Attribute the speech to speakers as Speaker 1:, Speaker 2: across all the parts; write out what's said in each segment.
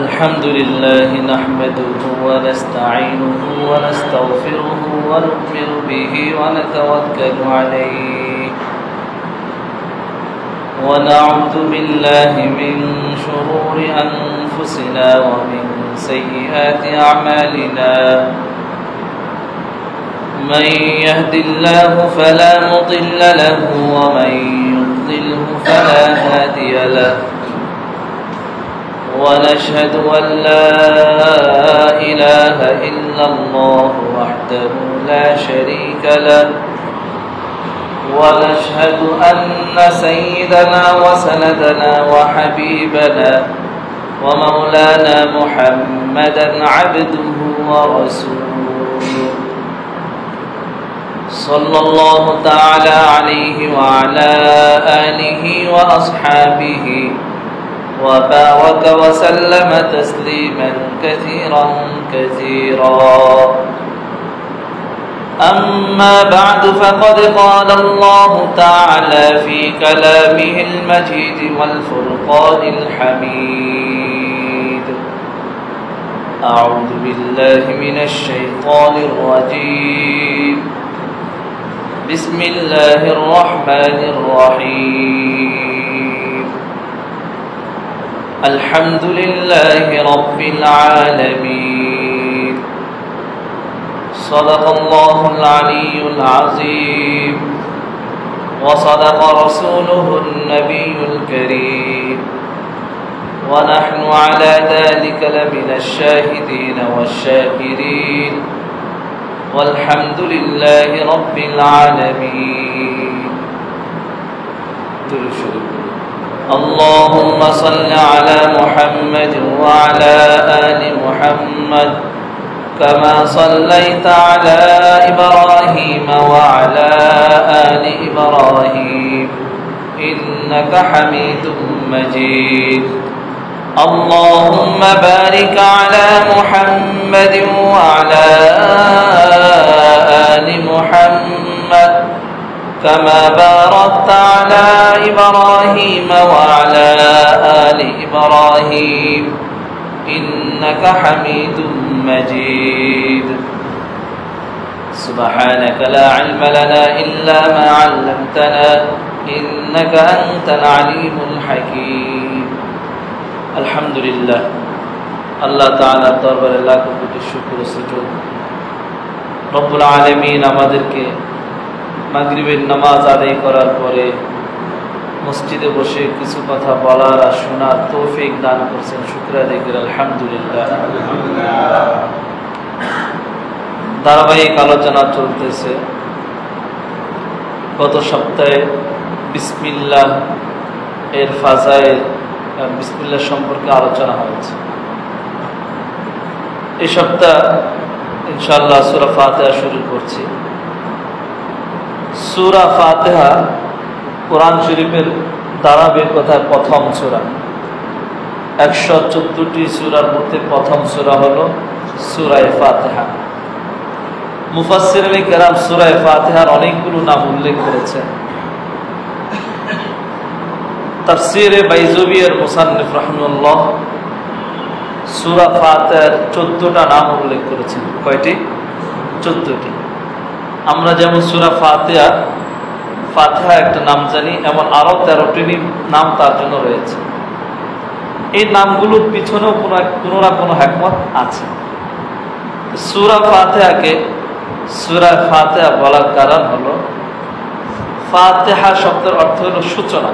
Speaker 1: الحمد لله نحمده ونستعينه ونستغفره ونؤمن به ونتوكل عليه ونعوذ بالله من شرور أنفسنا ومن سيئات أعمالنا من يهد الله فلا مضل له ومن يضلله فلا هادي له ونشهد أن لا إله إلا الله وحده لا شريك له ونشهد أن سيدنا وسندنا وحبيبنا ومولانا محمدا عبده ورسوله صلى الله تعالى عليه وعلى آله وأصحابه وبارك وسلم تسليما كثيرا أما بعد فقد قال الله تعالى في كلامه المجيد والفرقان الحميد أعوذ بالله من الشيطان الرجيم بسم الله الرحمن الرحيم الحمد لله رب العالمين صدق الله العلي العظيم وصدق رسوله النبي الكريم ونحن على ذلك لمن الشاهدين والشاكرين والحمد لله رب العالمين. اللهم صل على محمد وعلى آل محمد كما صليت على إبراهيم وعلى آل إبراهيم إنك حميد مجيد. اللهم بارك على محمد وعلى آل محمد كما باركت على إبراهيم وعلى آل إبراهيم إنك حميد مجيد. سبحانك لا علم لنا إلا ما علمتنا إنك أنت العليم الحكيم. الحمد لله আল্লাহ তাআলার দরবারে লাখো কোটি শুকর ও সুজুদ। রব্বুল আলামিন আমাদেরকে মাগরিবের নামাজ আদায় করার পরে মসজিদে বসে কিছু কথা বলার আর শোনার তৌফিক দান করছেন। শুকর আদায় করি আলহামদুলিল্লাহ। ধারাবাহিক আলোচনা চলতেছে। গত সপ্তাহে বিসমিল্লাহ এর ফাজাইল, বিসমিল্লাহ সম্পর্কে আলোচনা হয়েছে। এই সপ্তাহ ইনশাআল্লাহ সূরা ফাতিহা শুরু করছি। সূরা ফাতিহা কোরআন শরীফের ধারাবাহিকতার প্রথম সূরা। 114টি সূরার মধ্যে প্রথম সূরা হলো সূরা ফাতিহা। মুফাসসিরিনে কেরাম সূরা ফাতিহার অনেকগুলো নাম উল্লেখ করেছেন। তাফসীরে বাইজুবিয়ার মুসান্নিফ রাহিমাহুল্লাহ সূরা ফাতিহার 14টা নাম উল্লেখ করেছেন। কয়টি? 14টি। আমরা যেমন সূরা ফাতিহা একটা নাম জানি, এমন আরো 13টি নাম তার জন্য রয়েছে। এই নামগুলোর পিছনেও কোনো না কোনো হিকমত আছে। সূরা ফাতিহাকে সূরা ফাতিহা বলার কারণ হলো ফাতিহা শব্দের অর্থ হলো সূচনা।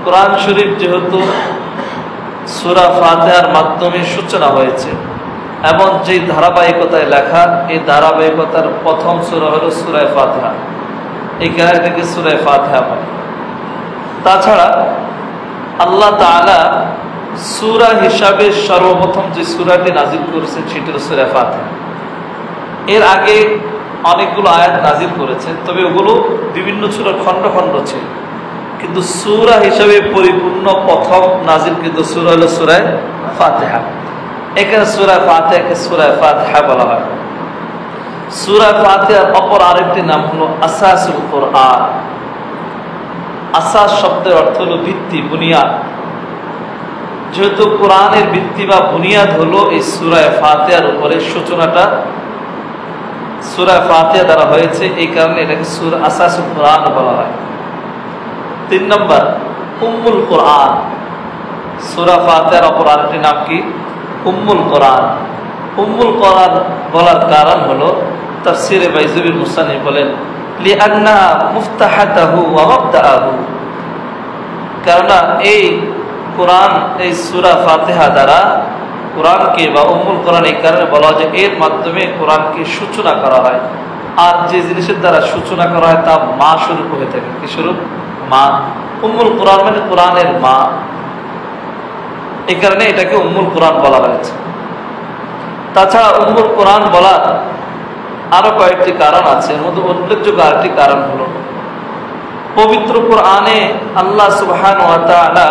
Speaker 1: কোরআন শরীফ যেহেতু সূরা ফাতিহার মাধ্যমে সূচনা হয়েছে এবং যে ধারাবাহিকতায় লেখা, এই ধারাবাহিকতার প্রথম সূরা হলো সূরা ফাতিহা। এই কারণে সূরা ফাতিহা বলে। তাছাড়া আল্লাহ তাআলা সূরা হিসাবে সর্বপ্রথম যে সূরাটি নাজিল করেছেন সেটি হলো সূরা ফাতিহা। এর আগে অনেকগুলো আয়াত নাজিল করেছেন, তবে ওগুলো বিভিন্ন সূরার খণ্ড খণ্ড ছিল, কিন্তু সূরা হিসাবে পরিপূর্ণ প্রথম নাজিল কিন্তু সূরা হলো সূরা ফাতিহা। এখানে সূরা ফাতিহাকে সূরা ফাতিহা বলা হয়। সূরা ফাতিহার অপর আরেকটি নাম হলো আসাসুল কোরআন। আসাস শব্দের অর্থ হলো ভিত্তি, বুনিয়াদ। যেহেতু কোরআনের ভিত্তি বা বুনিয়াদ হলো এই সূরা ফাতিহার উপরে, সূচনাটা সূরা ফাতিহা দ্বারা হয়েছে, এই কারণে এটাকে সূরা আসাসুল কোরআন বলা হয়। 3 নম্বর উম্মুল কোরআন। সূরা ফাতিহার অপর আরেকটি নাম কি? উম্মুল কোরআন। উম্মুল কোরআন বলার কারণ হলো তাফসীরে বাইজুবির মুসান্নিফ বলেন লিআন্নাহা মুফতাহাতাহু ওয়া মাবদাআহু, কারণ এই কোরআন, এই সূরা ফাতিহা দ্বারা কোরআনকে বা উম্মুল কোরআন এই কারণে বলা হয় যে এর মাধ্যমে কোরআনকে সূচনা করা হয়। আর যে জিনিসের দ্বারা সূচনা করা হয় তা মা স্বরূপ হয়ে থাকে। কি স্বরূপ? মা। উম্মুল কোরআন মানে কোরআনের মা, এই কারণে এটাকে উম্মুল কোরআন বলা হয়েছে। তাছাড়া উম্মুল কোরআন বলার আরো কয়েকটি কারণ আছে। এর মধ্যে উল্লেখযোগ্য আরেকটি কারণ হলো পবিত্র কোরআনে আল্লাহ সুবহানাহু ওয়া তাআলা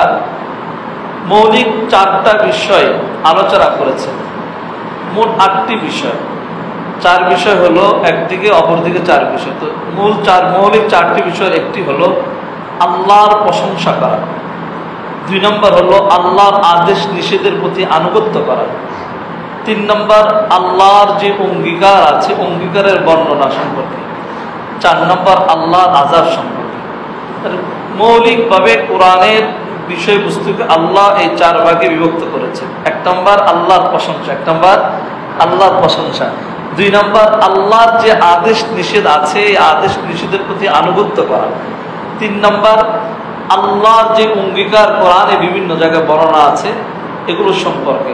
Speaker 1: মৌলিক 4টা বিষয় আলোচনা করেছেন। মোট 8টি বিষয়। 4 বিষয় হলো একদিকে, অপরদিকে 4 বিষয়। তো মৌলিক 4টি বিষয়ের একটি হলো আল্লাহর প্রশংসা করা, 2 নম্বর হলো আল্লাহর আদেশ নিষেধের প্রতি আনুগত্য করা, 3 নম্বর আল্লাহর যে অঙ্গীকার আছে অঙ্গীকারের বর্ণনা সম্পর্কে, 4 নম্বর আল্লাহর আযাব সম্পর্কে। মৌলিকভাবে কোরআনের বিষয়বস্তুকে আল্লাহ এই 4 ভাগে বিভক্ত করেছে। 1 নম্বর আল্লাহর প্রশংসা, 1 নম্বর আল্লাহর প্রশংসা, 2 নম্বর আল্লাহর যে আদেশ নিষেধ আছে এই আদেশ নিষেধের প্রতি আনুগত্য করা, 3 নম্বর আল্লাহর যে অঙ্গীকার কোরআনে বিভিন্ন জায়গায় বর্ণনা আছে এগুলো সম্পর্কে,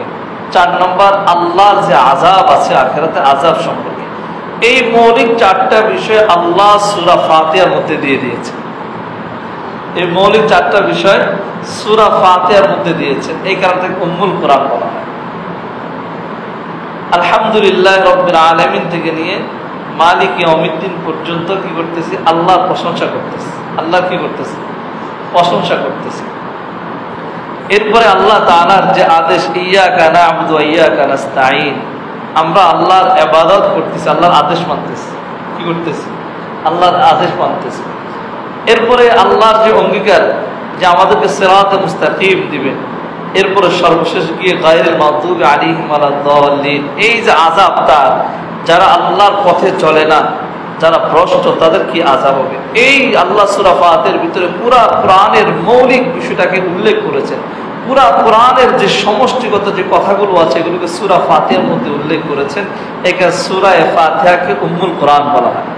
Speaker 1: 4 নম্বর আল্লাহর যে আযাব আছে আখিরাতে আযাব সম্পর্কে। এই মৌলিক 4টা বিষয় আল্লাহ সূরা ফাতিহার মধ্যে দিয়ে দিয়েছে। এই মৌলিক 4টা বিষয় সূরা ফাতিহার মধ্যে দিয়েছেন, এই কারণে তাকে উম্মুল কোরআন বলা হয়। আলহামদুলিল্লাহ রাব্বিল আলামিন থেকে নিয়ে মালিক ইয়াউমিদ্দিন পর্যন্ত কি করতেছি? আল্লাহর প্রশংসা করতেছি। আল্লাহ কি করতেছে? প্রশংসা করতেছে। এরপরে আল্লাহ তাআলার যে আদেশ ইয়্যাকা না'বুদু ওয়া ইয়্যাকা নাস্তাঈন, আমরা আল্লাহর ইবাদত করতেছি, আল্লাহর আদেশ মানতেছি। কি করতেছি? আল্লাহর আদেশ মানতেছি। এরপরে আল্লাহর যে অঙ্গীকার যে আমাদেরকে সিরাতে মুস্তাকিম দিবেন, এরপরে সর্বশেষ গিয়ে গায়রিল মাগদুবি আলাইহিম ওয়ালাদ-দাল্লিন, এই যে আযাব, তার যারা আল্লাহর পথে চলে না, যারা ভ্রষ্ট, তাদের কি আযাব হবে। এই আল্লাহ সূরা ফাতিহার ভিতরে পুরা কোরআনের মৌলিক বিষয়টাকে উল্লেখ করেছেন। পুরা কোরআনের যে সমষ্টিগত যে কথাগুলো আছে এগুলোকে সূরা ফাতিহার মধ্যে উল্লেখ করেছেন। একে সূরা ফাতিহাকে উম্মুল কোরআন বলা হয়।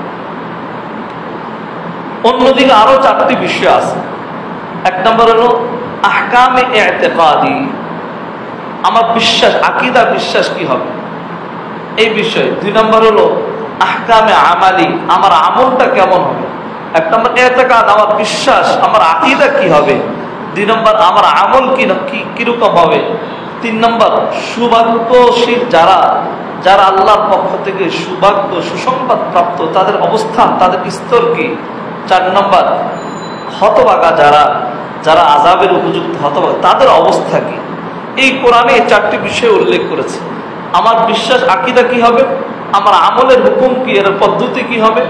Speaker 1: অন্যদিকে আরো 4টি বিষয় আছে। 1 নম্বর হলো আহকামে ইতিকাদি, আমার বিশ্বাস, আকীদা, বিশ্বাস কি হবে এই বিষয়। 2 নম্বর হলো আহকামে আমালি, আমার আমলটা কেমন হবে। 1 নম্বর ইতিকাদ, আমার বিশ্বাস, আমার আকীদা কি হবে। 2 নম্বর আমার আমল কিরকম হবে। 3 নম্বর সৌভাগ্যশীল যারা আল্লাহর পক্ষ থেকে সৌভাগ্য সুসংবাদ প্রাপ্ত, তাদের অবস্থান, তাদের স্তর কি। 4 নম্বর হতভাগা যারা আযাবের উপযুক্ত হতভাগা, তাদের অবস্থা কি। এই কোরআনে এই 4টি বিষয় উল্লেখ করেছে। আমার বিশ্বাস, আকীদা কি হবে, আমার আমলের হুকুম কি, এর পদ্ধতি কি হবে,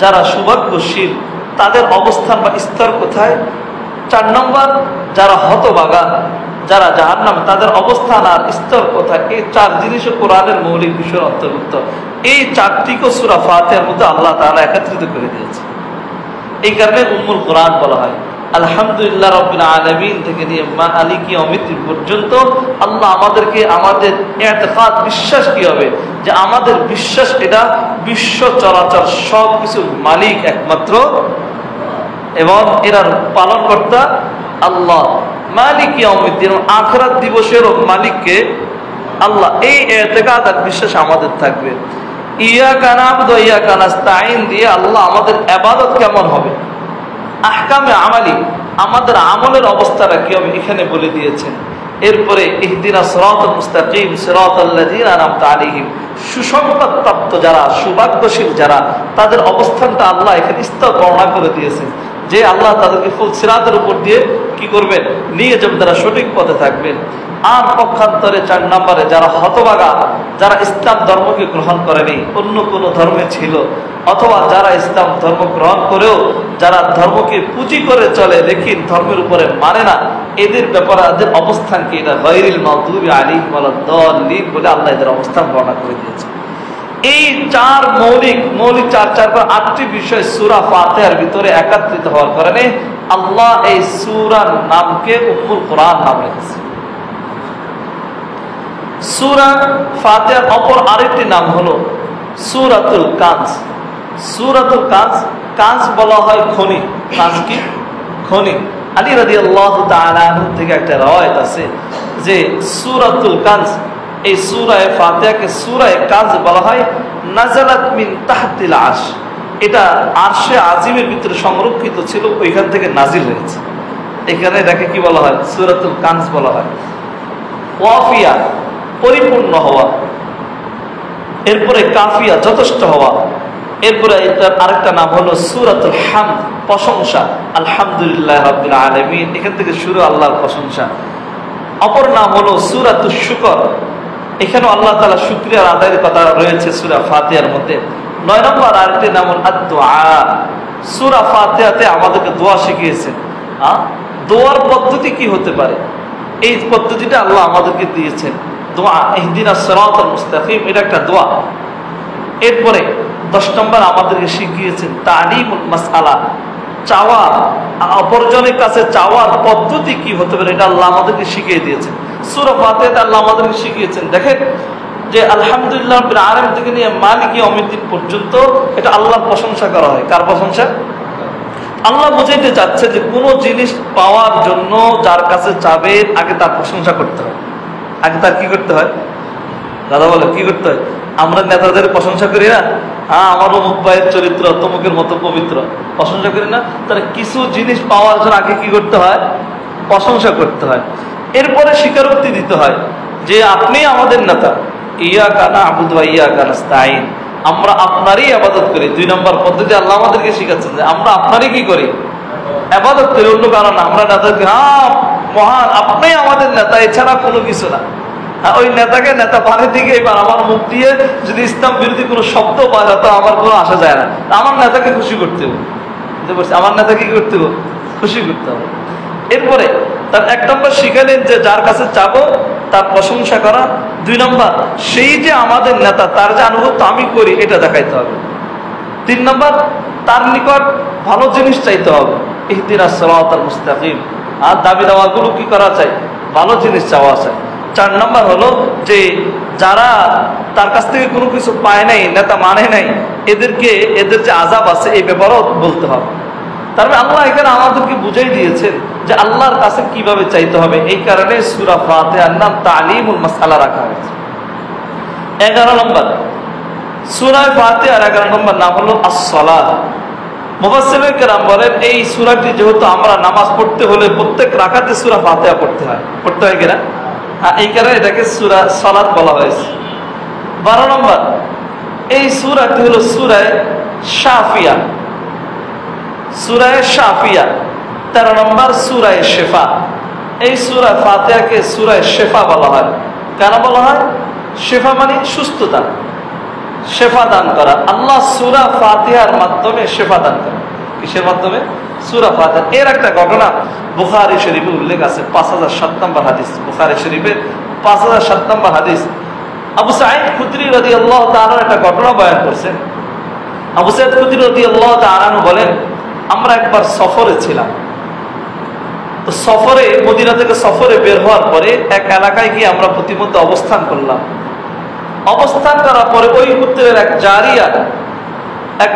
Speaker 1: যারা সৌভাগ্যশীল তাদের অবস্থান বা স্তর কোথায়। 4 নম্বর যারা হতভাগা, যারা জাহান্নামে, তাদের অবস্থান আর স্তর কোথায়। এই 4 জিনিসও কোরআনের মৌলিক বিষয়ের অন্তর্ভুক্ত। এই 4টিকে সূরা ফাতিহার মধ্যে আল্লাহ তাআলা একত্রিত করে দিয়েছে, এই কারণে উম্মুল কোরআন বলা হয়। আলহামদুলিল্লাহ রাব্বিল আলামিন থেকে নিয়ে মালিক ইয়াউমিদ্দিন পর্যন্ত আল্লাহ আমাদেরকে আমাদের ইতিকাদ, বিশ্বাস কি হবে, যে আমাদের বিশ্বাস এটা বিশ্ব চরাচর সব কিছুর মালিক একমাত্র, এবং এর পালনকর্তা আল্লাহ। মালিক ইয়াউমিদ্দিন, আখিরাত দিবসের মালিককে আল্লাহ। এই ইতিকাদ আর বিশ্বাস আমাদের থাকবে। ইয়্যাকা না'বুদু ওয়া ইয়্যাকা নাস্তাঈন দিয়ে আল্লাহ আমাদের ইবাদত কেমন হবে। আহকামে আমালি, আমাদের আমলের অবস্থাটা কি হবে এখানে বলে দিয়েছেন। এরপরে ইহদিনাস সিরাতাল মুস্তাকিম সিরাতাল্লাযীনা আন'আমতা আলাইহিম, সুসংবাদ প্রাপ্ত যারা, সৌভাগ্যশীল যারা, তাদের অবস্থানটা আল্লাহ এখানে স্তর বর্ণনা করে দিয়েছেন। যে আল্লাহ তাদেরকে ফুল সিরাতের উপর দিয়ে কি করবেন, নিয়ে যাবেন, তারা সঠিক পথে থাকবেন। আর পক্ষান্তরে 4 নম্বরে যারা হতভাগা, যারা ইসলাম ধর্মকে গ্রহণ করেনি, অন্য কোনো ধর্মে ছিল, অথবা যারা ইসলাম ধর্ম গ্রহণ করেও যারা ধর্মকে পুঁজি করে চলে, লেকিন ধর্মের উপরে মানে না, এদের ব্যাপারে এদের অবস্থান কি, এটা গায়রিল মাগদুবি আলাইহিম ওয়ালাদ-দাল্লিন বলে আল্লাহ এদের অবস্থান বর্ণনা করে দিয়েছে। এই মৌলিক 8টি বিষয় সূরা ফাতিহার ভিতরে একত্রিত হওয়ার কারণে আল্লাহ এই সূরার নামকে উম্মুল কোরআন নাম রেখেছে। সূরা ফাতিহার অপর আরেকটি নাম হলো সূরাতুল কানজ। সূরাতুল কানজ, কানজ বলা হয় খনি। কানজ কি? খনি। আলী রাদিয়াল্লাহু তাআলা আনহু থেকে একটা রওয়ায়াত আছে যে সূরাতুল কানজ, এই সূরা ফাতিহাকে সূরা কানজ বলা হয়। নাযালাত মিন তাহতিল আরশ, এটা আরশে আজিমের ভিতরে সংরক্ষিত ছিল, ওইখান থেকে নাজিল হয়েছে। এখানে এটাকে কি বলা হয়? সূরাতুল কানজ বলা হয়। ওয়াফিয়া, পরিপূর্ণ হওয়া। এরপরে কাফিয়া, যথেষ্ট হওয়া। এরপরে এটার আরেকটা নাম হলো সূরাতুল হামদ, প্রশংসা। আলহামদুলিল্লাহ রাব্বিল আলামিন, এখান থেকে শুরু আল্লাহর প্রশংসা। অপর নাম হলো সূরাতুশ শুকর, এখানেও আল্লাহ তাআলা শুকরিয়ার আদায়ের কথা রয়েছে সূরা ফাতিহার মধ্যে। 9 নম্বর আরেকটি নাম হলো আদ-দুআ। সূরা ফাতিহাতে আমাদেরকে দোয়া শিখিয়েছেন। দোয়ার পদ্ধতি কি হতে পারে, এই পদ্ধতিটা আল্লাহ আমাদেরকে দিয়েছেন। দোয়া, ইহদিনাস সিরাতাল মুস্তাকিম, এটা একটা দোয়া। এরপরে 10 নম্বর আমাদেরকে শিখিয়েছেন তালিমুল মাসআলা, চাওয়া, অপরজনের কাছে চাওয়ার পদ্ধতি কি হতে পারে, এটা আল্লাহ আমাদেরকে শিখিয়ে দিয়েছেন। সূরা ফাতিহাতে আল্লাহ আমাদেরকে শিখিয়েছেন, দেখেন যে আলহামদুলিল্লাহ রাব্বিল আলামিন থেকে নিয়ে মালিকি ইয়াউমিদ্দিন পর্যন্ত এটা আল্লাহর প্রশংসা করা হয়। কার প্রশংসা? আল্লাহ বুঝাইতে চাচ্ছে যে কোনো জিনিস পাওয়ার জন্য যার কাছে চাবে আগে তার প্রশংসা করতে হয়। আগে তার কি করতে হয়? দাদা বলে কি করতে হয়? আমরা নেতাদের প্রশংসা করি না, আমার অমুক ভাইয়ের চরিত্র তমুকের মতো পবিত্র, প্রশংসা করি না? তাহলে কিছু জিনিস পাওয়ার জন্য আগে কি করতে হয়? প্রশংসা করতে হয়। এরপরে স্বীকারোক্তি দিতে হয় যে আপনি আমাদের নেতা, ইয়াকা না'বুদু ওয়া ইয়াকা নাস্তাঈন, আমরা আপনারই ইবাদত করি। 2 নম্বর পদ্ধতি আল্লাহ আমাদেরকে শিখাচ্ছেন যে আমরা আপনারই কি করি? ইবাদত করি, অন্য কারণ না। আমরা নেতাকে মহান, আপনি আমাদের নেতা, এছাড়া কোনো কিছু না। ওই নেতাকে নেতা বানিয়ে দিকে এবার আমার মুখ দিয়ে যদি ইসলাম বিরোধী কোনো শব্দ পাওয়া যায় তো আমার কোনো আসা যায় না। আমার নেতাকে খুশি করতে হবে, আমার নেতাকে কি করতে হবে? খুশি করতে হবে। এরপরে তার 1 নম্বর শিখালেন যে যার কাছে চাবো তার প্রশংসা করা। 2 নম্বর সেই যে আমাদের নেতা, তার যে আনুগত্য আমি করি এটা দেখাইতে হবে। 3 নম্বর তার নিকট ভালো জিনিস চাইতে হবে, ইহদিনাস সিরাতাল মুস্তাকিম। আর দাবি দাওয়াগুলো কি করা চাই? ভালো জিনিস চাওয়া চাই। 4 নম্বর হলো যে যারা তার কাছ থেকে কোনো কিছু পায় নাই, নেতা মানে নাই, এদেরকে এদের যে আযাব আছে এই ব্যাপারেও বলতে হবে। তারপরে আল্লাহ এখানে আমাদেরকে বুঝাই দিয়েছেন যে আল্লাহর কাছে কিভাবে চাইতে হবে। এই কারণে সূরা ফাতিহার নাম তালিমুল মাসআলা রাখা হয়েছে। 11 নম্বর সূরা ফাতিহার 11 নম্বর নাম হলো আস-সালাত। মুফাসসিরিন কেরাম বলেন এই সূরাটি যেহেতু আমরা নামাজ পড়তে হলে প্রত্যেক রাকাতে সূরা ফাতিহা পড়তে হয় কিনা, এই কারণে এটাকে সূরা সালাত বলা হয়েছে। 12 নম্বর এই সূরাটি হলো সূরা শাফিয়া। সূরা শাফিয়া। 13 নম্বর সূরা শিফা। এই সূরা ফাতিহাকে সূরা শিফা বলা হয়। কেন বলা হয়? শিফা মানে সুস্থতা, শিফা দান করা। আল্লাহ সূরা ফাতিহার মাধ্যমে শিফা দান করে। কিসের মাধ্যমে? সূরা ফাতিহা। এর একটা ঘটনা বুখারী শরীফে উল্লেখ আছে, 5007 নম্বর হাদিস। বুখারী শরীফে 5007 নম্বর হাদিস। আবু সাঈদ খুদরি রাদিয়াল্লাহু তাআলা একটা ঘটনা বয়ান করছেন। আবু সাঈদ খুদরি রাদিয়াল্লাহু তাআলা বলেন আমরা একবার সফরে ছিলাম। তো সফরে, মদিনা থেকে সফরে বের হওয়ার পরে এক এলাকায় গিয়ে আমরা প্রতিমধ্যে অবস্থান করলাম। অবস্থান করার পরে ওই পুত্রের এক জারিয়া, এক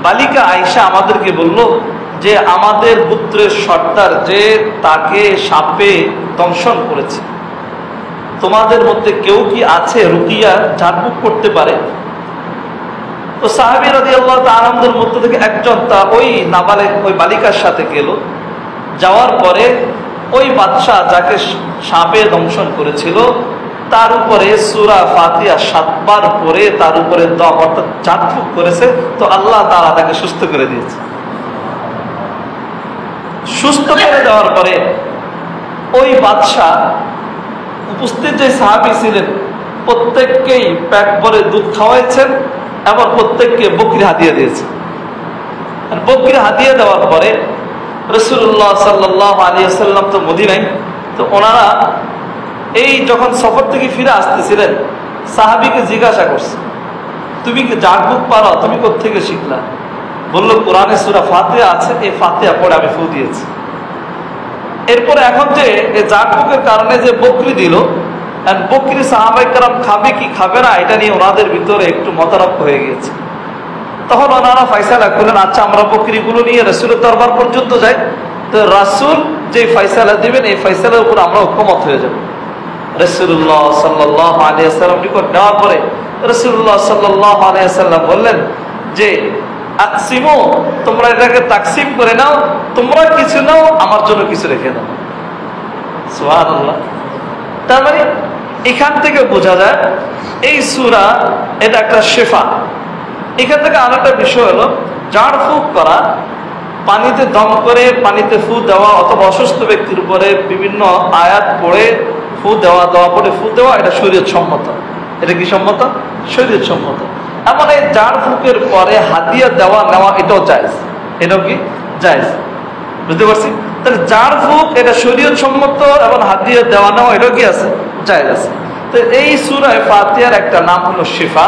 Speaker 1: বালিকা আয়েশা আমাদেরকে বলল যে আমাদের পুত্রের সর্দার যে তাকে সাপে দংশন করেছে, তোমাদের মধ্যে কেউ কি আছে রুকিয়া ঝাড়ফুঁক করতে পারে? তো সাহাবী রাদিয়াল্লাহু তাআলার মধ্যে থেকে একজন ওই নাবালেগ ওই বালিকার সাথে গেল। যাওয়ার পরে ওই বাদশা যাকে সাপে দংশন করেছিল তার উপরে সূরা ফাতিহা 7 বার পড়ে তার উপরে অর্থাৎ ঝাড়ফুঁক করেছে। তো আল্লাহ তাআলা তাকে সুস্থ করে দিয়েছে। সুস্থ করে দেওয়ার পরে ওই বাদশাহ উপস্থিত যে সাহাবী ছিলেন প্রত্যেককেই পেট ভরে দুধ খাওয়াইছেন এবং প্রত্যেককে বকরি হাদিয়া দিয়েছেন। বকরি হাদিয়া দেওয়ার পরে রাসূলুল্লাহ সাল্লাল্লাহু আলাইহি ওয়াসাল্লাম তো মদিনায়, তো ওনারা এই যখন সফর থেকে ফিরে আসতেছিলেন সাহাবীকে জিজ্ঞাসা করছে, তুমি কি জাগবুক পারো, তুমি কোত্থেকে শিখলা? বললো কোরআনে সূরা ফাতিহা আছে, এই ফাতিহা পড়ে আমি ফু দিয়েছি। এরপরে এখন যে জাগবুকের কারণে যে বকরি দিল, বকরি সাহাবায়ে কেরাম খাবে কি খাবে না এটা নিয়ে ওনাদের ভিতরে একটু মতানক্য হয়ে গিয়েছে। তখন ওনারা ফয়সালা করলেন, আচ্ছা আমরা বকরিগুলো নিয়ে রাসূলের দরবার পর্যন্ত যাই, তো রাসূল যে ফয়সালা দিবেন এই ফয়সালার উপর আমরা ঐকমত হয়ে যাব। রাসূলুল্লাহ সাল্লাল্লাহু আলাইহি ওয়াসাল্লাম নিকট নেওয়ার পরে রাসূলুল্লাহ সাল্লাল্লাহু আলাইহি ওয়াসাল্লাম বললেন যে আকসিমু, তোমরা এটাকে তাকসিম করে নাও, তোমরা কিছু নাও আমার জন্য কিছু রেখে দাও। সুবহানাল্লাহ। তার মানে এখান থেকে বোঝা যায় এই সূরা এটা একটা শিফা। এখান থেকে আরেকটা বিষয় হলো জাড় ফুঁক করা, পানিতে দম করে পানিতে ফু দেওয়া অথবা অসুস্থ ব্যক্তির উপরে বিভিন্ন আয়াত পড়ে ফু দেওয়া, দোয়া পড়ে ফু দেওয়া, এটা শরীয়ত সম্মত। এটা কি সম্মত? শরীয়ত সম্মত। এমন এই জাড় ফুঁকের পরে হাদিয়া দেওয়া নেওয়া এটাও জায়েজ, এটাও কি জায়েজ। বুঝতে পারছি? তাহলে জাড় ফুঁক এটা শরীয়ত সম্মত এবং হাদিয়া দেওয়া নেওয়া এটাও কি আছে, জায়েজ আছে। তো এই সূরা ফাতিহার একটা নাম হলো শিফা,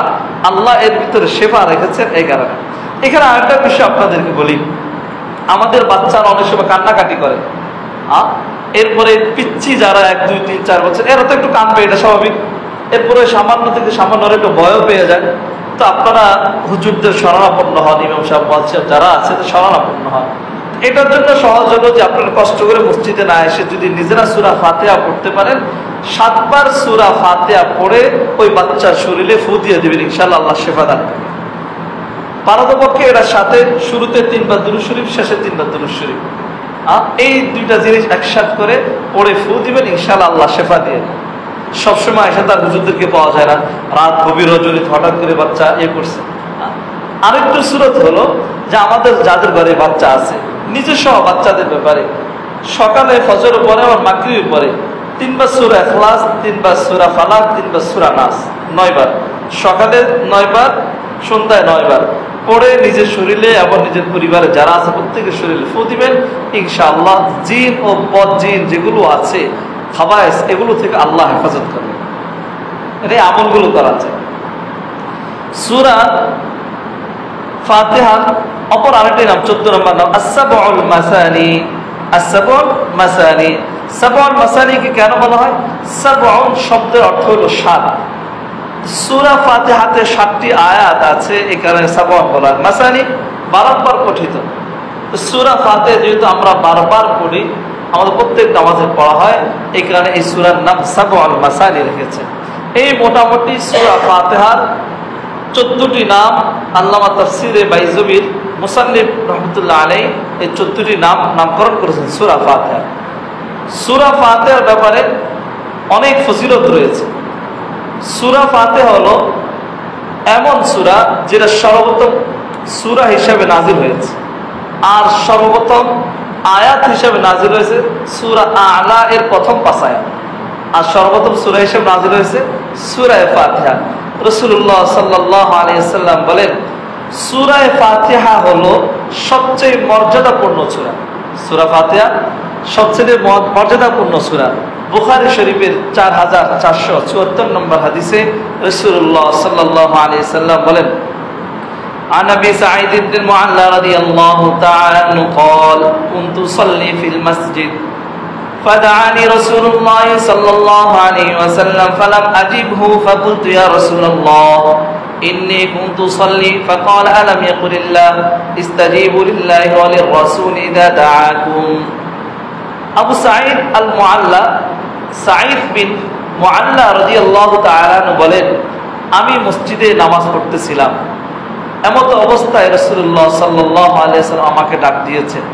Speaker 1: আল্লাহ এর ভিতরে শিফা রেখেছেন এই কারণে। এখানে আরেকটা বিষয় আপনাদেরকে বলি, আমাদের বাচ্চারা অনেক সময় কান্নাকাটি করে, এরপরে পিচ্ছি যারা 1, 2, 3, 4 বছর এরা তো একটু কাঁদবে, এটা স্বাভাবিক। এরপরে সামান্য থেকে সামান্য একটু ভয়ও পেয়ে যায়। তো আপনারা হুজুরদের শরণাপন্ন হন, ইমাম সাহেব বলছেন যারা আছে শরণাপন্ন হন। এটার জন্য সহজ হলো যে আপনারা কষ্ট করে মসজিদে না এসে যদি নিজেরা সূরা ফাতিহা পড়তে পারেন, 7 বার সূরা ফাতিহা পড়ে ওই বাচ্চার শরীরে ফু দিয়ে দিবেন, ইনশাআল্লাহ আল্লাহ শিফা দান করবেন। পারতপক্ষে এটার সাথে শুরুতে 3 বার দুরূদ শরীফ, শেষে 3 বার দুরূদ শরীফ, এই দুইটা জিনিস একসাথে করে পড়ে ফু দিবেন, ইনশাআল্লাহ আল্লাহ শিফা দিয়ে দেন। সবসময় এসে তার হুজুরদেরকে পাওয়া যায় না, রাত গভীর রজনীতে হঠাৎ করে বাচ্চা করছে। আরেকটু সূরত হলো যে আমাদের যাদের ঘরে বাচ্চা আছে, নিজস্ব বাচ্চাদের ব্যাপারে সকালে ফজরের পরে আর মাগরিবের পরে 3 বার সূরা ইখলাস, 3 বার সূরা ফালাক, 3 বার সূরা নাস, 9 বার। সকালে 9 বার, সন্ধ্যায় 9 বার পড়ে নিজের শরীরে এবং নিজের পরিবারে যারা আছে প্রত্যেকের শরীরে ফু দিবেন, ইনশাআল্লাহ জিন ও বদ জিন যেগুলো আছে খাবায়েস এগুলো থেকে আল্লাহ হেফাজত করবে। এই আমলগুলো করা যায়। সূরা ফাতিহা অপর আরেকটি নাম 14 নম্বর নাম আস-সাবউল মাসানি। আস-সাবউল মাসানি, সাবউল মাসানি কি কেন বলা হয়? সাবউল শব্দের অর্থ হলো 7। সূরা ফাতিহাতে 7টি আয়াত আছে, এই কারণে সাবউল বলা হয়। মাসানি বারবার পঠিত। সূরা ফাতিহা যেহেতু আমরা বারবার পড়ি, আমাদের প্রত্যেক নামাজে পড়া হয়, এই কারণে এই সূরার নাম সাবউল মাসানি রেখেছে। এই মোটামুটি সূরা ফাতিহার 14টি নাম আল্লামা তাফসিরে বাইজুবির মুসান্নিফ রহমাতুল্লাহ আলাইহি এই 14টি নাম নামকরণ করেছেন সূরা ফাতিহা। সূরা ফাতিহার ব্যাপারে অনেক ফজিলত রয়েছে। সূরা ফাতিহা হলো এমন সূরা যেটা সর্বপ্রথম সূরা হিসেবে নাজিল হয়েছে, আর সর্বপ্রথম আয়াত হিসেবে নাজিল হয়েছে সূরা আ'লা এর প্রথম 5 আয়াত, আর সর্বপ্রথম সূরা হিসেবে নাজিল হয়েছে সূরা ফাতিহা। রাসূলুল্লাহ সাল্লাল্লাহু আলাইহি ওয়াসাল্লাম বলেন, সূরা ফাতিহা হলো সবচেয়ে মর্যাদাপূর্ণ সূরা। সূরা ফাতিহা সবচেয়ে মর্যাদাপূর্ণ সূরা। বুখারী শরীফের 4474 নম্বর হাদিসে রাসূলুল্লাহ সাল্লাল্লাহু আলাইহি ওয়াসাল্লাম বলেন, عن ابي سعيد بن المعلى رضي الله تعالى عنه قال كنت اصلي في المسجد فدعاني رسول الله صلى الله عليه وسلم فلم اجبه فقلت يا رسول الله اني كنت اصلي فقال الم يقل الله استجيبوا لله وللرسول اذا دعاكم। আবু সাঈদ আল মুআল্লা, সাঈদ বিন মুআল্লা রাদিয়াল্লাহু তাআলা আনহু বলেন, আমি মসজিদে নামাজ পড়তেছিলাম, এমত অবস্থায় রাসূলুল্লাহ সাল্লাল্লাহু আলাইহি ওয়াসাল্লাম আমাকে ডাক দিয়েছেন।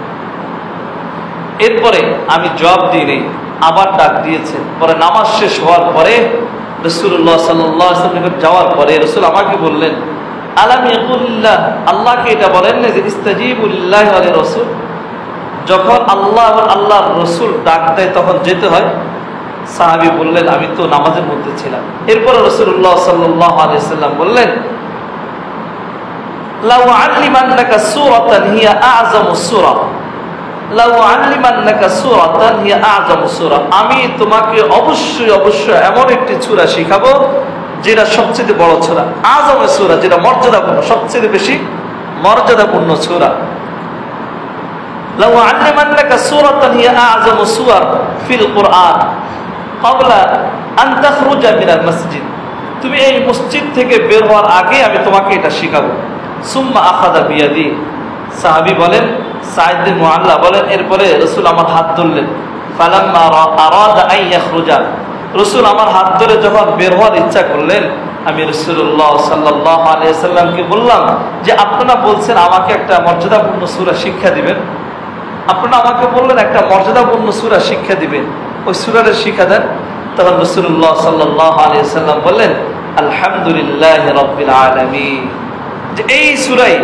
Speaker 1: এরপরে আমি জবাব দিইনি, আবার ডাক দিয়েছেন। পরে নামাজ শেষ হওয়ার পরে রাসূলুল্লাহ সাল্লাল্লাহু আলাইহি ওয়াসাল্লাম যাওয়ার পরে রাসূল আমাকে বললেন, আলাম ইয়াকুল্লাহ, আল্লাহকে এটা বলেন না যে ইস্তাজিবু লিল্লাহি ওয়া লির রাসূল, যখন আল্লাহর রসুল ডাক দেয় তখন যেতে হয়। সাহাবী বললেন আমি তো নামাজের মধ্যে ছিলাম। এরপরে রাসূলুল্লাহ সাল্লাল্লাহু আলাইহি সাল্লাম বললেন লাউ আল্লিমান্নাকা সূরাতান হিয়া আ'যামু সূরা, লাউ আল্লিমান্নাকা সূরাতান হিয়া আ'যামু সূরা, আমি তোমাকে অবশ্যই এমন একটি সূরা শিখাবো যেটা সবচেয়ে বড় সূরা, আ'যামু সূরা, যেটা মর্যাদাপূর্ণ, সবচেয়ে বেশি মর্যাদাপূর্ণ সূরা। লাউ আল্লিমান্নাকা সূরাতান হিয়া আ'যামু সূরা ফিল কুরআন ক্বাবলা আন তাখরুজা মিনাল মসজিদ, তুমি এই মসজিদ থেকে বের হওয়ার আগে আমি তোমাকে এটা শিখাবো। সুম্মা আখাযা বিয়াদি, সাহাবী বলেন সাঈদ বিন মুআল্লা বলেন এরপরে রাসূল আমার হাত ধরলেন। ফালাম্মা আরাদা আন ইয়াখরুজা, রাসূল আমার হাত ধরে যখন বের হওয়ার ইচ্ছা করলেন, আমি রাসূলুল্লাহ সাল্লাল্লাহু আলাইহি সাল্লামকে বললাম যে আপনারা বলছেন আমাকে একটা মর্যাদাপূর্ণ সূরা শিক্ষা দিবেন, আপনারা আমাকে বললেন একটা মর্যাদাপূর্ণ সূরা শিক্ষা দিবেন, ওই সূরাটা শিক্ষা দেন। তখন রাসূলুল্লাহ সাল্লাল্লাহু আলাইহি সাল্লাম বললেন আলহামদুলিল্লাহি রাব্বিল আলামিন, যে এই সূরাই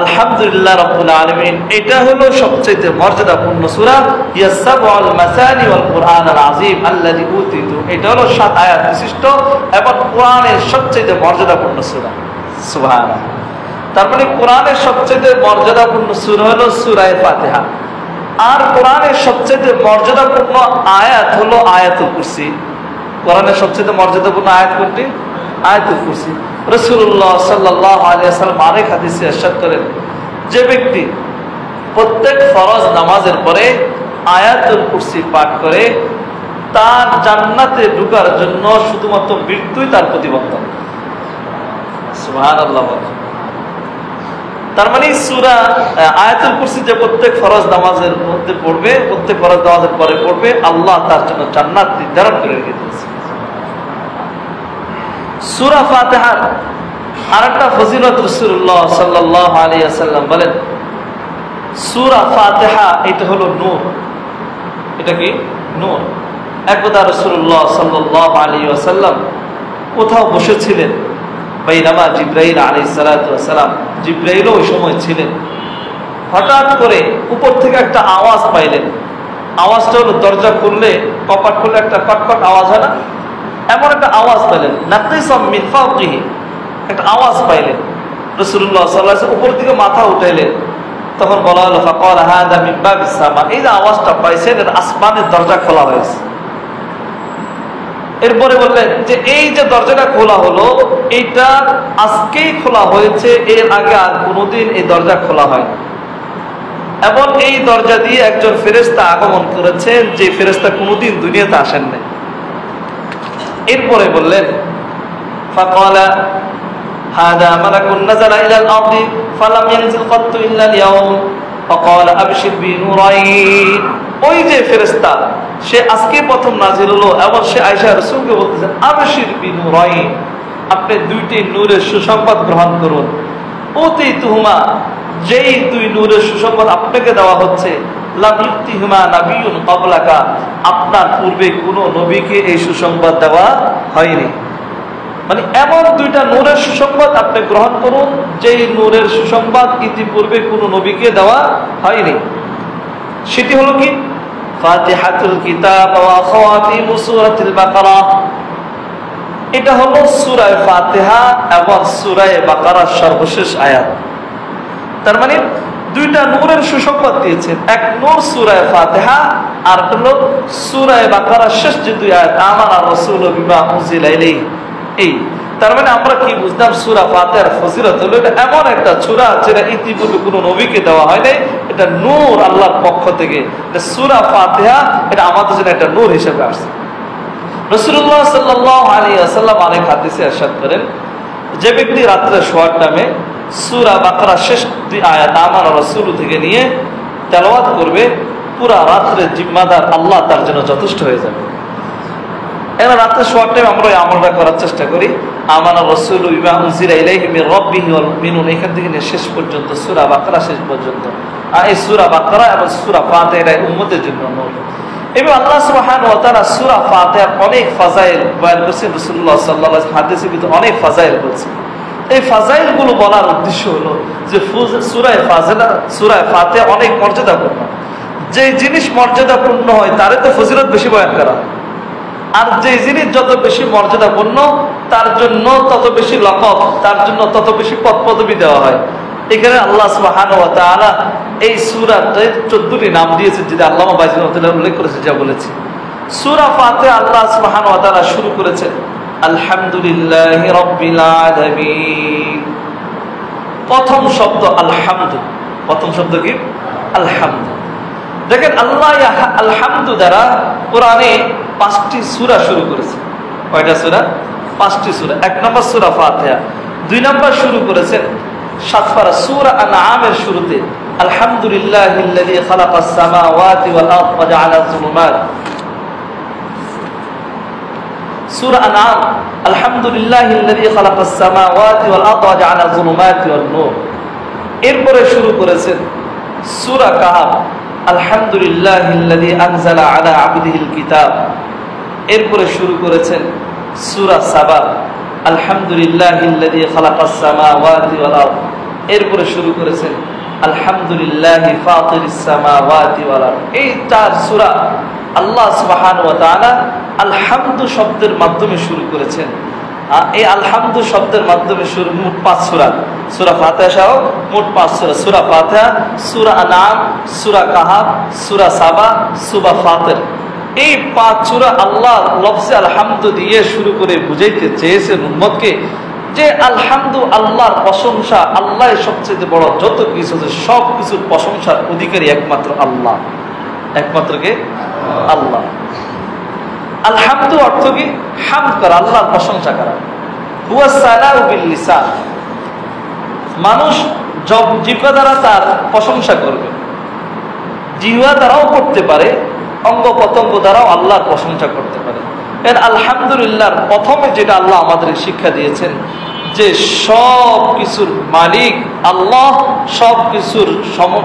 Speaker 1: আলহামদুলিল্লাহ রাব্বুল আলামিন এটা হলো সবচেয়ে মর্যাদাপূর্ণ সূরা। ইয়াসাবুল মাসানি ওয়াল কুরআনুল আযীম আল্লাযী উতিতু, এটা হলো 7 আয়াত বিশিষ্ট এবং কোরআনের সবচেয়ে মর্যাদাপূর্ণ সূরা। সুবহানাল্লাহ। তার মানে কোরআনের সবচেয়ে মর্যাদাপূর্ণ সূরা হলো সূরা ফাতিহা, আর কোরআনের সবচেয়ে মর্যাদাপূর্ণ আয়াত হলো আয়াতুল কুরসি। কোরআনের সবচেয়ে মর্যাদাপূর্ণ আয়াত কোনটি? আয়াতুল কুরসি। রাসূলুল্লাহ সাল্লাল্লাহু আলাইহি ওয়াসাল্লাম আরেক হাদিসে ইরশাদ করেন যে ব্যক্তি প্রত্যেক ফরজ নামাজের পরে আয়াতুল কুরসি পাঠ করে তার জান্নাতে ঢোকার জন্য শুধুমাত্র মৃত্যুই তার প্রতিবন্ধক। সুবহানাল্লাহ। তার মানে সূরা আয়াতুল কুরসি যে প্রত্যেক ফরজ নামাজের মধ্যে পড়বে, প্রত্যেক ফরজ নামাজের পরে পড়বে, আল্লাহ তার জন্য জান্নাত নির্ধারণ করে রেখে দিয়েছে। সূরা ফাতিহার আরেকটা ফজিলত রাসূলুল্লাহ সাল্লাল্লাহু আলাইহি ওয়াসাল্লাম বলেন সূরা ফাতিহা এটা হলো নূর। এটা কি? নূর। একদা রাসূলুল্লাহ সাল্লাল্লাহু আলাইহি ওয়াসাল্লাম কোথাও বসেছিলেন, বাইনামা জিবরাইল আলাইহিস সালাতু ওয়াস সালাম, জিবরাইলও ওই সময় ছিলেন। হঠাৎ করে উপর থেকে একটা আওয়াজ পাইলেন। আওয়াজটা হলো দরজা খুললে, কপাট খুললে একটা কটকট আওয়াজ হয় না, এমন একটা আওয়াজ পাইলেন। নাকিসাম মিন ফাওকিহি, একটা আওয়াজ পাইলেন। রাসূলুল্লাহ সাল্লাল্লাহু আলাইহি ওয়াসাল্লাম উপর থেকে মাথা উঠাইলেন। তখন বলা হলো ফাকাল হাদা মিন বাবিস সামা, এই যে আওয়াজটা পাইছেন এর আসমানের দরজা খোলা হয়েছে। এরপরে বললেন যে এই যে দরজাটা খোলা হলো এইটা আজকেই খোলা হয়েছে, এর আগে আর কোনোদিন এই দরজা খোলা হয়, এবং এই দরজা দিয়ে একজন ফেরেশতা আগমন করেছেন যে ফেরেশতা কোনোদিন দুনিয়াতে আসেন নাই। এরপরে বললেন ফাকালা হাদা মালাকুন নাযালা ইলাল আরদি ফালাম ইয়ানজিল কাত্তু ইল্লা আল-ইয়াওম ফাকালা আবশির বিনুরাইন, ওই যে ফেরেশতা সে আজকে প্রথম নাজিল হলো এবং সে আয়েশা রাসূলকে বলতেছেন আবশির বিনুরাইন, আপনি দুইটি নূরের সুসংবাদ গ্রহণ করুন। উতিতুহুমা, যেই দুই নূরের সুসংবাদ আপনাকে দেওয়া হচ্ছে, লাম ইউতিহুমা নাবিয়্যুন ক্বাবলাকা, আপনার পূর্বে কোনো নবীকে এই সুসংবাদ দেওয়া হয়নি। মানে এমন দুইটা নূরের সুসংবাদ আপনি গ্রহণ করুন যেই নূরের সুসংবাদ ইতিপূর্বে কোনো নবীকে দেওয়া হয়নি। সেটি হলো কি? ফাতিহাতুল কিতাব ওয়া খাওয়াতিমু সূরাতুল বাকারা, এটা হলো সূরা ফাতিহা এবং সূরা বাকারার সর্বশেষ আয়াত। তার মানে দুইটা নূরের সুসংবাদ দিয়েছেন, এক নূর সূরা ফাতিহা আর হলো সূরা বাকারার শেষ যে দুই আয়াত আমানা রাসূলু বিমা উনজিলা ইলাইহি। এই তার মানে আমরা কি বুঝলাম? সূরা ফাতিহার ফজিলত হলো এটা এমন একটা সূরা যেটা ইতিপূর্বে কোনো নবীকে দেওয়া হয় নাই, এটা নূর আল্লাহর পক্ষ থেকে। এটা সূরা ফাতিহা এটা আমাদের জন্য একটা নূর হিসেবে আসছে। রাসূলুল্লাহ সাল্লাল্লাহু আলাইহি ওয়াসাল্লাম অনেক হাদিসে ইরশাদ করেন যে ব্যক্তি রাত্রে শোয়ার টাইমে সূরা বাকারার শেষ দুই আয়াত আমানা রাসূলু থেকে নিয়ে তেলাওয়াত করবে, পুরা রাত্রের জিম্মাদার আল্লাহ তার জন্য যথেষ্ট হয়ে যাবে। এবার রাত্রে শোয়ার টাইম আমরা এই আমলটা করার চেষ্টা করি, আমানা রাসূলু বিমা উনজিলা ইলাইহি মির রাব্বিহি ওয়াল মুমিনুন, এখান থেকে নিয়ে শেষ পর্যন্ত সূরা বাকারা শেষ পর্যন্ত। আর এই সূরা বাকারা এবং সূরা ফাতিহা উম্মতের জন্য নূর। এবং আল্লাহ সুবহানাহু ওয়া তাআলা সূরা ফাতিহার অনেক ফাজাইল বয়ান করেছেন। রাসূলুল্লাহ সাল্লাল্লাহু আলাইহি ওয়াসাল্লাম হাদিসের ভিতরে অনেক ফাজাইল বলছেন। এই ফাজাইল গুলো বলার উদ্দেশ্য হলো যে সূরা ফাতিহা অনেক মর্যাদাপূর্ণ। যে জিনিস মর্যাদাপূর্ণ হয় তারে তো ফজিলত বেশি বয়ান করা, আর যে জিনিস যত বেশি মর্যাদাপূর্ণ তার জন্য তত বেশি লকব, তার জন্য তত বেশি পদ পদবি দেওয়া হয়। এখানে আল্লাহ সুবহানাহু ওয়া তাআলা এই সূরাতে 14টি নাম দিয়েছে, যেটা আল্লামা বাইজি রাহমাতুল্লাহ উল্লেখ করেছে, যা বলেছি। সূরা ফাতিহা আল্লাহ সুবহানাহু ওয়া তাআলা শুরু করেছেন আলহামদুলিল্লাহি রাব্বিল আলামিন। প্রথম শব্দ আলহামদু, প্রথম শব্দ কি? আলহামদু। দেখেন আল্লাহ আলহামদু দ্বারা কোরআনে 5টি সূরা শুরু করেছে। কয়টা সূরা? 5টি সূরা। 1 নম্বর সূরা ফাতিহা। 2 নম্বর শুরু করেছেন 7 পারা সূরা আনআমের শুরুতে আলহামদুলিল্লাহিল্লাযী খালাকাস সামাওয়াতি ওয়াল আরদ ওয়া জাআলা যুলুমাত। সূরা আনআম আলহামদুলিল্লাহিল্লাযী খালাকাস সামাওয়াতি ওয়াল আরদ ওয়া জাআলা যুলুমাতি ওয়ান নূর। এরপরে শুরু করেছেন সূরা কাহাফ আলহামদুলিল্লাহিল্লাযী আনজালা আলা আবদিহিল কিতাব। এরপরে শুরু করেছেন সূরা সাবা আলহামদুলিল্লাহিল্লাযী খালাকাস সামাওয়াতি ওয়াল আরদ। এরপরে শুরু করেছেন আলহামদুলিল্লাহি ফাতিরিস সামাওয়াতি ওয়াল আরদ। এই 4 সূরা আল্লাহ সুবহানাহু ওয়া তাআলা আলহামদু শব্দের মাধ্যমে শুরু করেছেন। এই আলহামদু শব্দের মাধ্যমে শুরু মোট 5 সূরা। সূরা ফাতিহা সহ মোট 5 সূরা। সূরা ফাতিহা, সূরা আনআম, সূরা কাহাফ, সূরা সাবা, সূরা ফাতির। এই 5 সূরা আল্লাহ লফজে আলহামদু দিয়ে শুরু করে বুঝাইতে চেয়েছেন উম্মতকে যে আলহামদু আল্লাহর প্রশংসা, আল্লাহ সবচেয়ে বড়, যত কিছু আছে সব কিছুর প্রশংসার অধিকারী একমাত্র আল্লাহ। একমাত্র কে? আল্লাহ। আলহামদু অর্থ কি? হামদ করা, আল্লাহর প্রশংসা করা। হুয়া সানাউ বিল লিসান, মানুষ জিহ্বা দ্বারা তার প্রশংসা করবে। জিহ্বা দ্বারাও করতে পারে, অঙ্গ প্রত্যঙ্গ দ্বারাও আল্লাহর প্রশংসা করতে পারে। এর আলহামদুলিল্লাহর প্রথমে যেটা আল্লাহ আমাদের শিক্ষা দিয়েছেন যে সব কিছুর মালিক আল্লাহ, সব কিছুর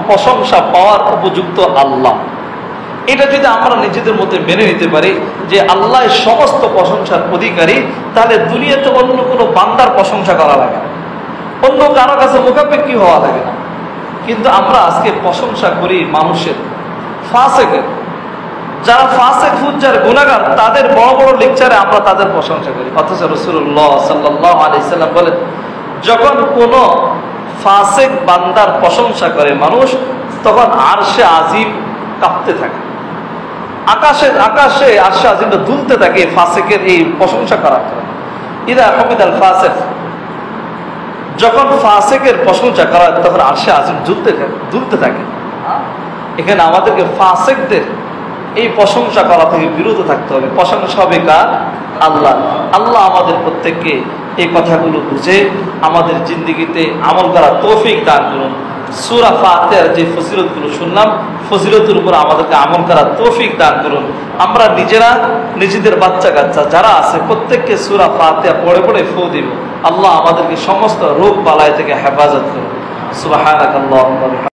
Speaker 1: প্রশংসা পাওয়ার উপযুক্ত আল্লাহ। এটা যদি আমরা নিজেদের মধ্যে মেনে নিতে পারি যে আল্লাহ সমস্ত প্রশংসার অধিকারী, তাহলে দুনিয়াতে অন্য কোনো বান্দার প্রশংসা করা লাগে না, অন্য কারো কাছে মুখাপেক্ষী হওয়া লাগে না। কিন্তু আমরা আজকে প্রশংসা করি মানুষের, ফাসেকের। যারা ফাসেক, ফুজ্জার, গুনাহগার, তাদের বড় বড় লেকচারে আমরা তাদের প্রশংসা করি। অথচ রাসূলুল্লাহ সাল্লাল্লাহু আলাইহি সাল্লাম বলেন, যখন কোনো ফাসেক বান্দার প্রশংসা করে মানুষ, তখন আরশে আজিম কাঁপতে থাকে, আকাশে আকাশে আরশে আজিমটা দুলতে থাকে ফাসেকের এই প্রশংসা করার কারণে। ইদা হামিদাল ফাসিক, যখন ফাসেকের প্রশংসা করা হয় তখন আরশে আজিম দুলতে থাকে। এখানে আমাদেরকে ফাসেকদের এই প্রশংসা করা থেকে বিরত থাকতে হবে। প্রশংসা হবে কার? আল্লাহ। আল্লাহ আমাদের প্রত্যেককে এই কথাগুলো বুঝে আমাদের জিন্দেগিতে আমল করার তৌফিক দান করুন। সূরা ফাতিহার যে ফজিলতগুলো শুনলাম, ফজিলতের উপর আমাদেরকে আমল করার তৌফিক দান করুন। আমরা নিজেরা, নিজেদের বাচ্চা কাচ্চা যারা আছে প্রত্যেককে সূরা ফাতিহা পড়ে পড়ে ফু দিব। আল্লাহ আমাদেরকে সমস্ত রোগ বালাই থেকে হেফাজত করুন। সুবহানাকাল্লাহুম্মা